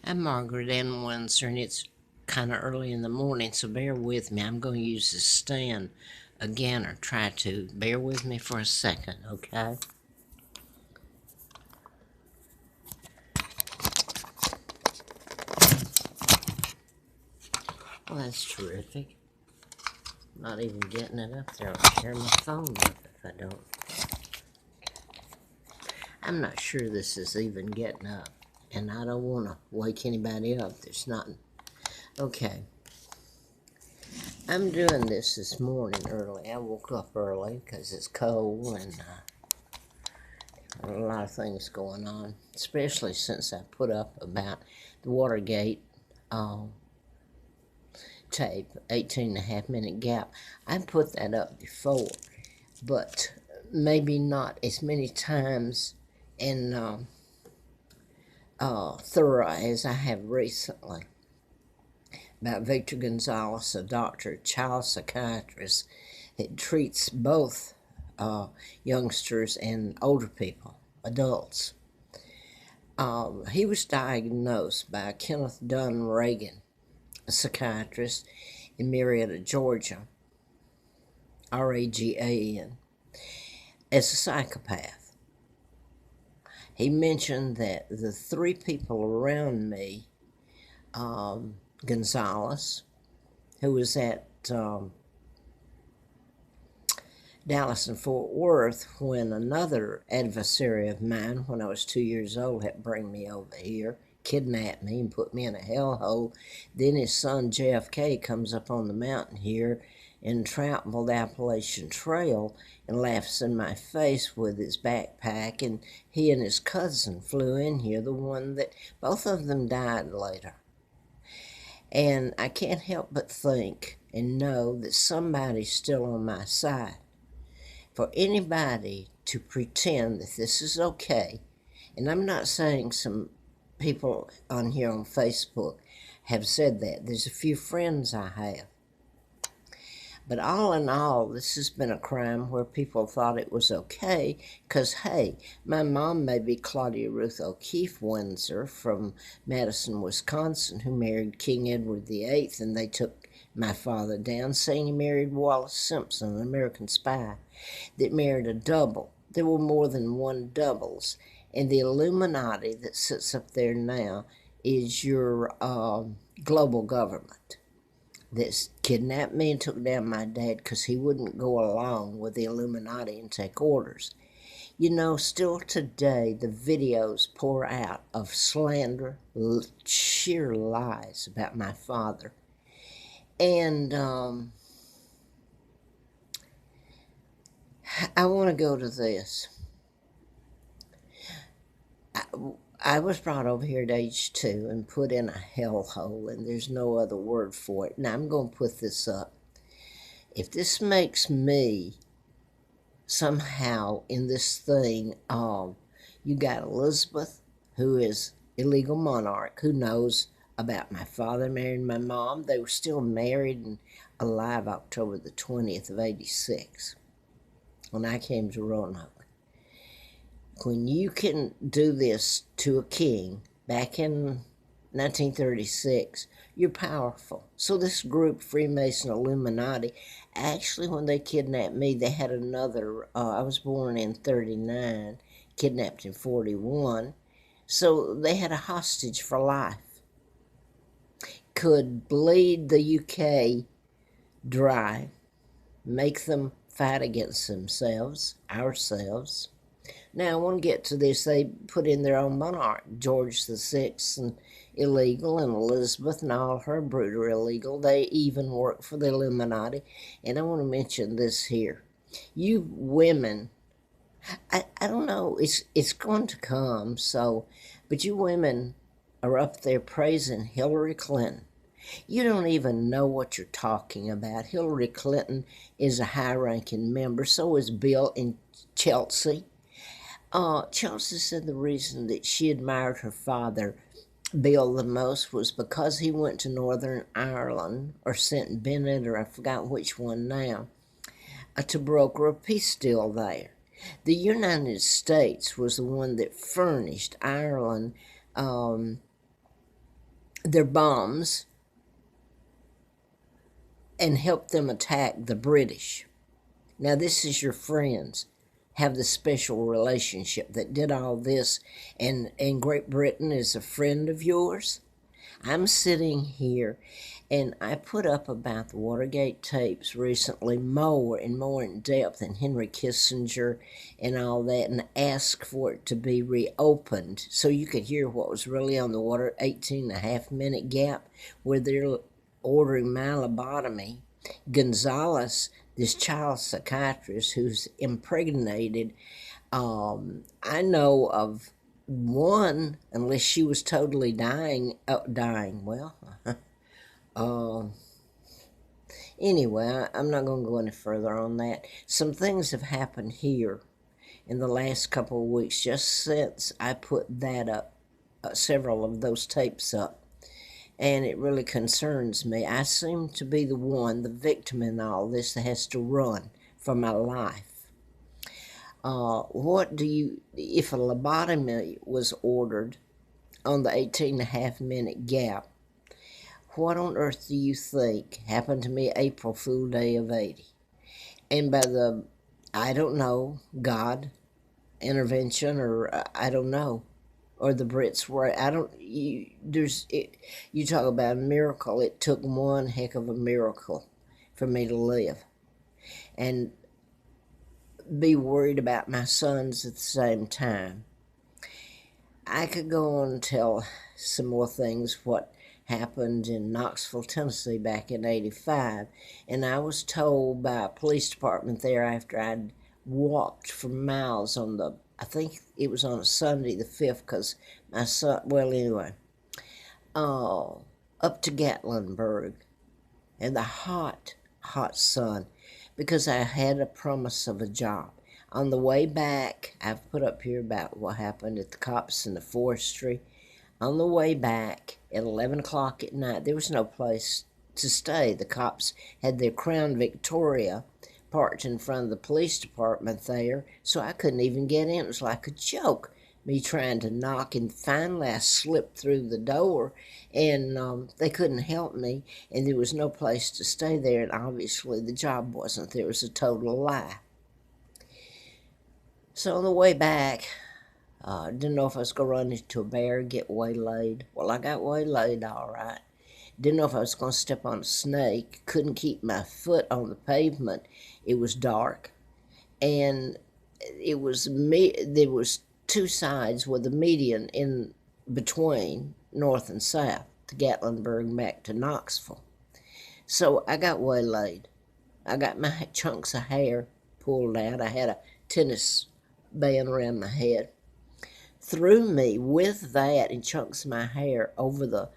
I'm Margaret Ann Windsor, and it's kind of early in the morning, so bear with me. I'm going to use the stand again, or try to. Bear with me for a second, okay? Well, that's terrific. Not even getting it up there. I'll tear my phone up if I don't. I'm not sure this is even getting up, and I don't want to wake anybody up. There's not. Okay. I'm doing this morning early. I woke up early because it's cold and a lot of things going on, especially since I put up about the Watergate uh, tape, 18.5 minute gap. I put that up before, but maybe not as many times and thorough as I have recently, about Victor Gonzalez, a doctor, child psychiatrist that treats both youngsters and older people, adults. He was diagnosed by Kenneth Dunn Reagan, a psychiatrist in Marietta, Georgia, Ragan, as a psychopath. He mentioned that the three people around me, Gonzalez, who was at Dallas and Fort Worth when another adversary of mine, when I was 2 years old, had to bring me over here, kidnapped me and put me in a hellhole. Then his son JFK comes up on the mountain here and traveled the Appalachian Trail and laughs in my face with his backpack, and he and his cousin flew in here, the one that both of them died later. And I can't help but think and know that somebody's still on my side. For anybody to pretend that this is okay, and I'm not saying some people on here on Facebook have said that. There's a few friends I have. But all in all, this has been a crime where people thought it was okay because, hey, my mom may be Claudia Ruth O'Keefe Windsor from Madison, Wisconsin, who married King Edward VIII, and they took my father down, saying he married Wallace Simpson, an American spy, that married a double. There were more than one doubles. And the Illuminati that sits up there now is your global government that's kidnapped me and took down my dad because he wouldn't go along with the Illuminati and take orders. You know, still today, the videos pour out of slander, sheer lies about my father. And I want to go to this. I was brought over here at age 2 and put in a hellhole, and there's no other word for it. Now, I'm going to put this up. If this makes me somehow in this thing, you got Elizabeth, who is illegal monarch, who knows about my father marrying my mom. They were still married and alive October the 20th of 86 when I came to Roanoke. When you can do this to a king back in 1936, you're powerful. So this group, Freemason Illuminati, actually when they kidnapped me, they had another, I was born in 39, kidnapped in 41. So they had a hostage for life. Could bleed the UK dry, make them fight against themselves, ourselves. Now, I want to get to this. They put in their own monarch, George VI, and illegal, and Elizabeth and all her brood are illegal. They even work for the Illuminati. And I want to mention this here. You women, I don't know, it's going to come, so, but you women are up there praising Hillary Clinton. You don't even know what you're talking about. Hillary Clinton is a high-ranking member. So is Bill in Chelsea. Chelsea said the reason that she admired her father, Bill, the most was because he went to Northern Ireland, or St. Bennett, or I forgot which one now, to broker a peace deal there. The United States was the one that furnished Ireland their bombs and helped them attack the British. Now, this is your friends have this special relationship that did all this, and Great Britain is a friend of yours. I'm sitting here, and I put up about the Watergate tapes recently, more and more in depth, and Henry Kissinger and all that, and asked for it to be reopened so you could hear what was really on the water. 18.5 minute gap where they're ordering my lobotomy. Gonzalez, this child psychiatrist who's impregnated, I know of one, unless she was totally dying, well, anyway, I'm not going to go any further on that. Some things have happened here in the last couple of weeks, just since I put that up, several of those tapes up. And it really concerns me. I seem to be the one, the victim in all this, that has to run for my life. If a lobotomy was ordered on the 18.5 minute gap, what on earth do you think happened to me April Fool Day of 80? And by I don't know, God intervention, or I don't know, or the Brits were, you talk about a miracle. It took one heck of a miracle for me to live and be worried about my sons at the same time. I could go on and tell some more things, what happened in Knoxville, Tennessee back in 85. And I was told by a police department there, after I'd walked for miles I think it was on a Sunday the 5th, because my son, well, anyway, up to Gatlinburg, and the hot, hot sun, because I had a promise of a job. On the way back, I've put up here about what happened at the cops in the forestry. On the way back at 11 o'clock at night, there was no place to stay. The cops had their Crown Victoria parked in front of the police department there, so I couldn't even get in. It was like a joke, me trying to knock, and finally I slipped through the door, and they couldn't help me, and there was no place to stay there, and obviously the job wasn't there. It was a total lie. So on the way back, didn't know if I was going to run into a bear, get waylaid. Well, I got waylaid all right. Didn't know if I was going to step on a snake. Couldn't keep my foot on the pavement. It was dark, and there was two sides with a median in between, north and south, to Gatlinburg back to Knoxville. So I got waylaid. I got my chunks of hair pulled out. I had a tennis band around my head. Threw me with that and chunks of my hair over the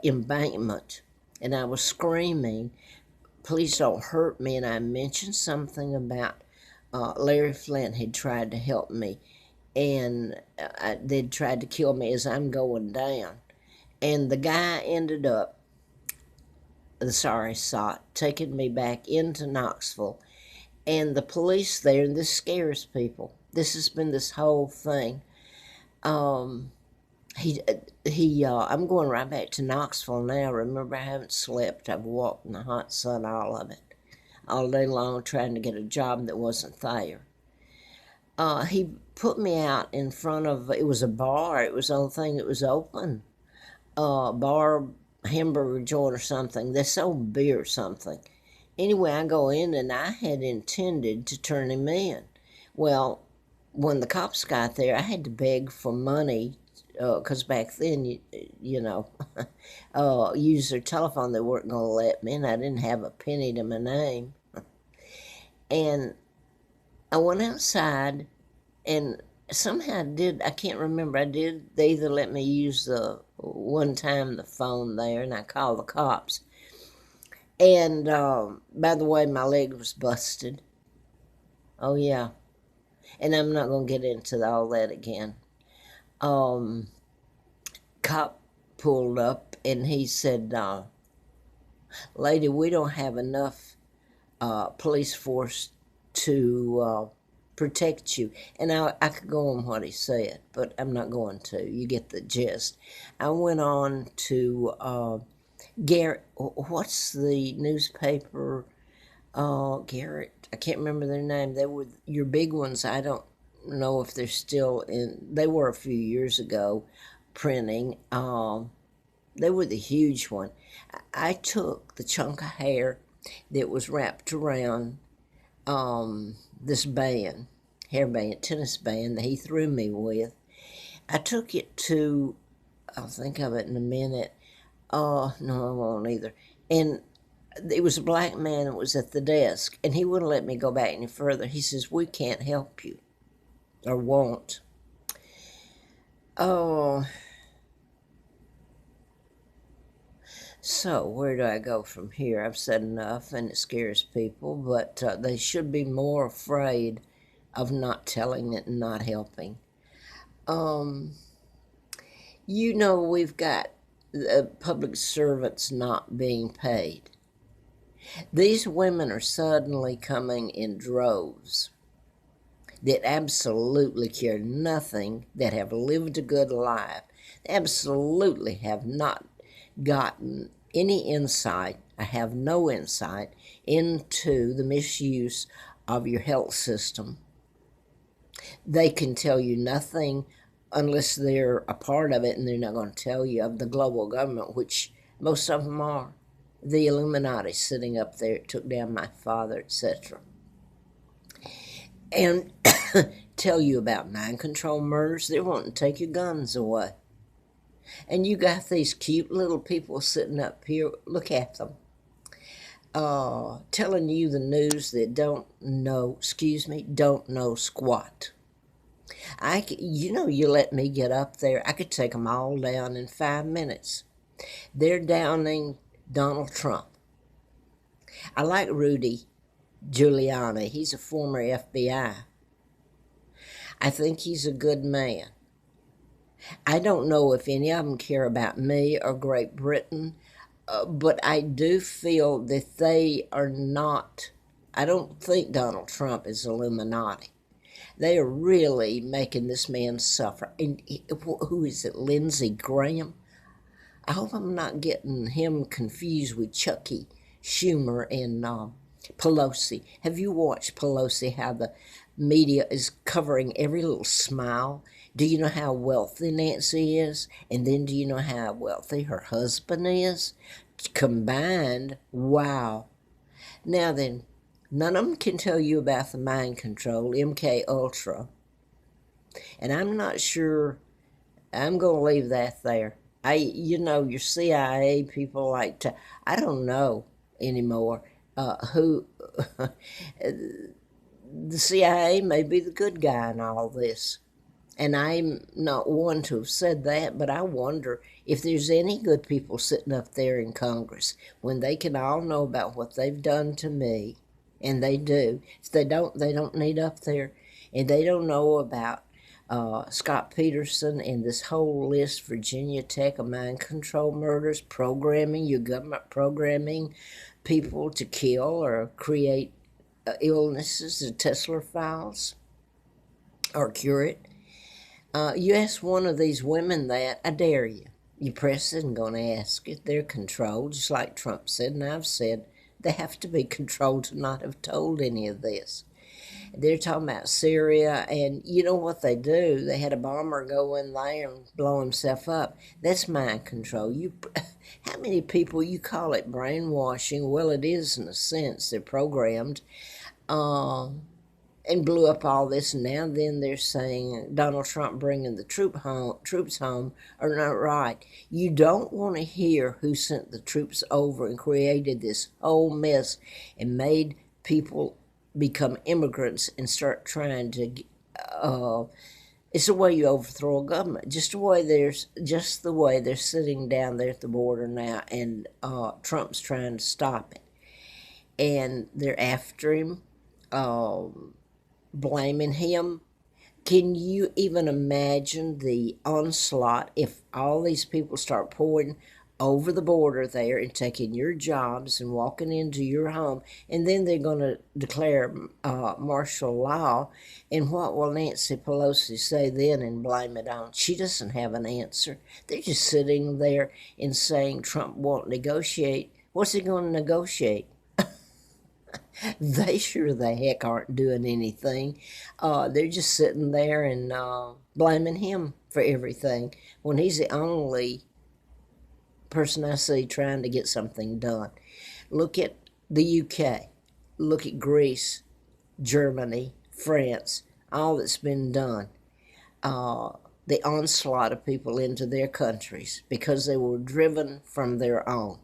embankment, and I was screaming, "Please don't hurt me!" And I mentioned something about Larry Flint had tried to help me, and they'd tried to kill me as I'm going down. And the guy ended up, the sorry sot, taking me back into Knoxville, and the police there, and this scares people. This has been this whole thing. I'm going right back to Knoxville now. Remember, I haven't slept. I've walked in the hot sun, all of it, all day long, trying to get a job that wasn't there. He put me out in front of, it was a bar. It was the only thing that was open. Bar, hamburger joint or something. They sold beer or something. Anyway, I go in, and I had intended to turn him in. Well, when the cops got there, I had to beg for money, because back then, use their telephone. They weren't going to let me, and I didn't have a penny to my name. And I went outside, and somehow I can't remember, they either let me use the phone there, and I called the cops. And by the way, my leg was busted. Oh, yeah. And I'm not going to get into all that again. Cop pulled up, and he said, "Lady, we don't have enough police force to protect you. And I could go on what he said, but I'm not going to. You get the gist. I went on to Garrett. What's the newspaper? Garrett. I can't remember their name. They were your big ones. I don't know if they're still in. They were a few years ago, printing. They were the huge one. I took the chunk of hair that was wrapped around this band, hairband, tennis band that he threw me with. I took it to, I'll think of it in a minute. No, I won't either. And it was a black man that was at the desk, and he wouldn't let me go back any further. He says, "We can't help you, or won't." Oh, so where do I go from here? I've said enough, and it scares people, but they should be more afraid of not telling it and not helping. We've got public servants not being paid. These women are suddenly coming in droves that absolutely care nothing, that have lived a good life, absolutely have not gotten any insight, I have no insight into the misuse of your health system. They can tell you nothing unless they're a part of it, and they're not going to tell you of the global government, which most of them are. The Illuminati sitting up there, it took down my father, etc. And tell you about mind control murders. They're wanting to take your guns away. And you got these cute little people sitting up here, look at them, telling you the news that don't know squat. You let me get up there, I could take them all down in 5 minutes. They're downing Donald Trump. I like Rudy Giuliani. He's a former FBI. I think he's a good man. I don't know if any of them care about me or Great Britain, but I do feel that they are not. I don't think Donald Trump is Illuminati. They are really making this man suffer. And who is it, Lindsey Graham? I hope I'm not getting him confused with Chucky Schumer and Pelosi. Have you watched Pelosi, how the media is covering every little smile? Do you know how wealthy Nancy is? And then do you know how wealthy her husband is? Combined, wow. Now then, none of them can tell you about the mind control, MK Ultra. And I'm not sure, I'm going to leave that there. Your CIA people like to, I don't know anymore who, the CIA may be the good guy in all this. And I'm not one to have said that, but I wonder if there's any good people sitting up there in Congress when they can all know about what they've done to me, and they do. If they don't need up there, and they don't know about Scott Peterson and this whole list, Virginia Tech of mind control murders, programming, your government programming people to kill or create illnesses, the Tesla files, or cure it. You ask one of these women that, I dare you. Your press isn't going to ask it. They're controlled, just like Trump said, and I've said, they have to be controlled to not have told any of this. They're talking about Syria, and you know what they do? They had a bomber go in there and blow himself up. That's mind control. How many people, you call it brainwashing? Well, it is in a sense. They're programmed. And blew up all this, and now then they're saying Donald Trump bringing the troops home are not right. You don't want to hear who sent the troops over and created this whole mess and made people become immigrants and start trying to. It's the way you overthrow a government. Just the way they're sitting down there at the border now, and Trump's trying to stop it, and they're after him. Blaming him. Can you even imagine the onslaught if all these people start pouring over the border there and taking your jobs and walking into your home, and then they're going to declare martial law. And what will Nancy Pelosi say then and blame it on? She doesn't have an answer. They're just sitting there and saying Trump won't negotiate. What's he going to negotiate? They sure the heck aren't doing anything. They're just sitting there and blaming him for everything when he's the only person I see trying to get something done. Look at the UK. Look at Greece, Germany, France, all that's been done. The onslaught of people into their countries because they were driven from their own.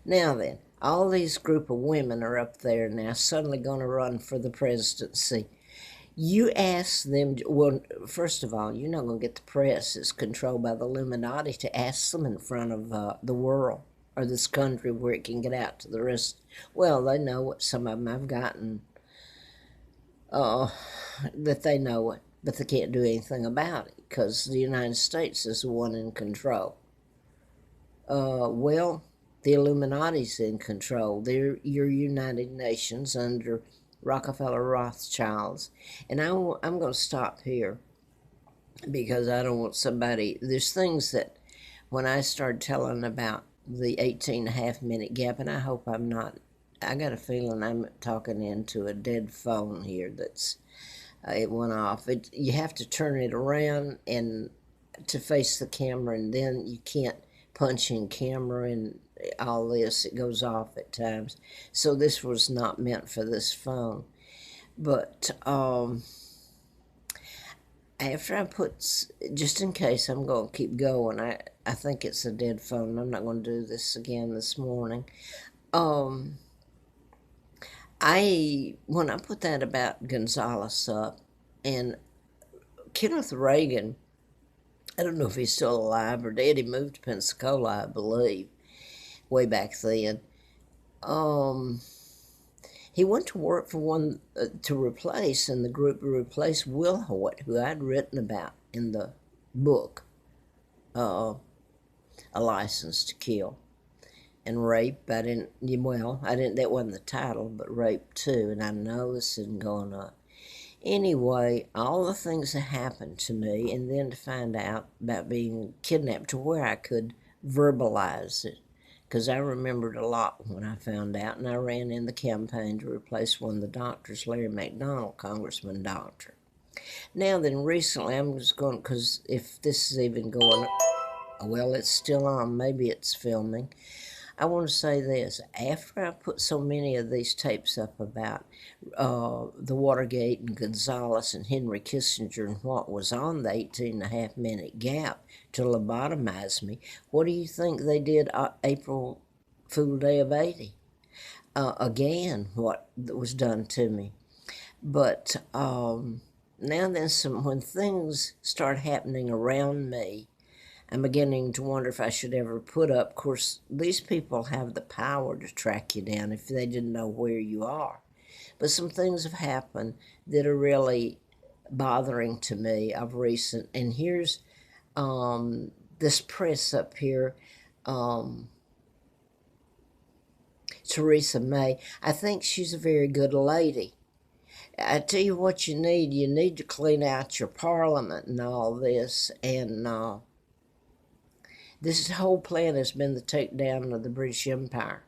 Now then, all these group of women are up there now suddenly going to run for the presidency. You ask them, well, first of all, you're not going to get the press. It's controlled by the Illuminati to ask them in front of the world or this country where it can get out to the rest. Well, they know what some of them have gotten, that they know it, but they can't do anything about it because the United States is the one in control. Well, the Illuminati's in control. They're your United Nations under Rockefeller Rothschilds. And I'm going to stop here because I don't want somebody, there's things that when I started telling about the 18.5-minute gap, and I hope I'm not, I got a feeling I'm talking into a dead phone here that's, it went off. You have to turn it around and to face the camera, and then you can't punch in camera and all this. It goes off at times. So this was not meant for this phone. But after I put, just in case I'm going to keep going, I think it's a dead phone. I'm not going to do this again this morning. When I put that about Gonzalez up, and Kenneth Reagan, I don't know if he's still alive or dead. He moved to Pensacola, I believe, way back then. He went to work for one to replace, and the group replaced Will Hoyt, who I'd written about in the book, A License to Kill. And rape, that wasn't the title, but rape too, and I know this isn't going up. Anyway, all the things that happened to me, and then to find out about being kidnapped to where I could verbalize it, because I remembered a lot when I found out, and I ran in the campaign to replace one of the doctors, Larry McDonald, Congressman Doctor. Now then, recently, I'm just going, because if this is even going, well, it's still on, maybe it's filming. I want to say this. After I put so many of these tapes up about the Watergate and Gonzalez and Henry Kissinger and what was on the 18.5-minute gap to lobotomize me, what do you think they did April Fool Day of 80? Again, what was done to me. But now then, when things start happening around me, I'm beginning to wonder if I should ever put up. Of course, these people have the power to track you down if they didn't know where you are. But some things have happened that are really bothering to me of recent. And here's this press up here, Theresa May. I think she's a very good lady. I tell you what you need to clean out your parliament and all this, and this whole plan has been the takedown of the British Empire.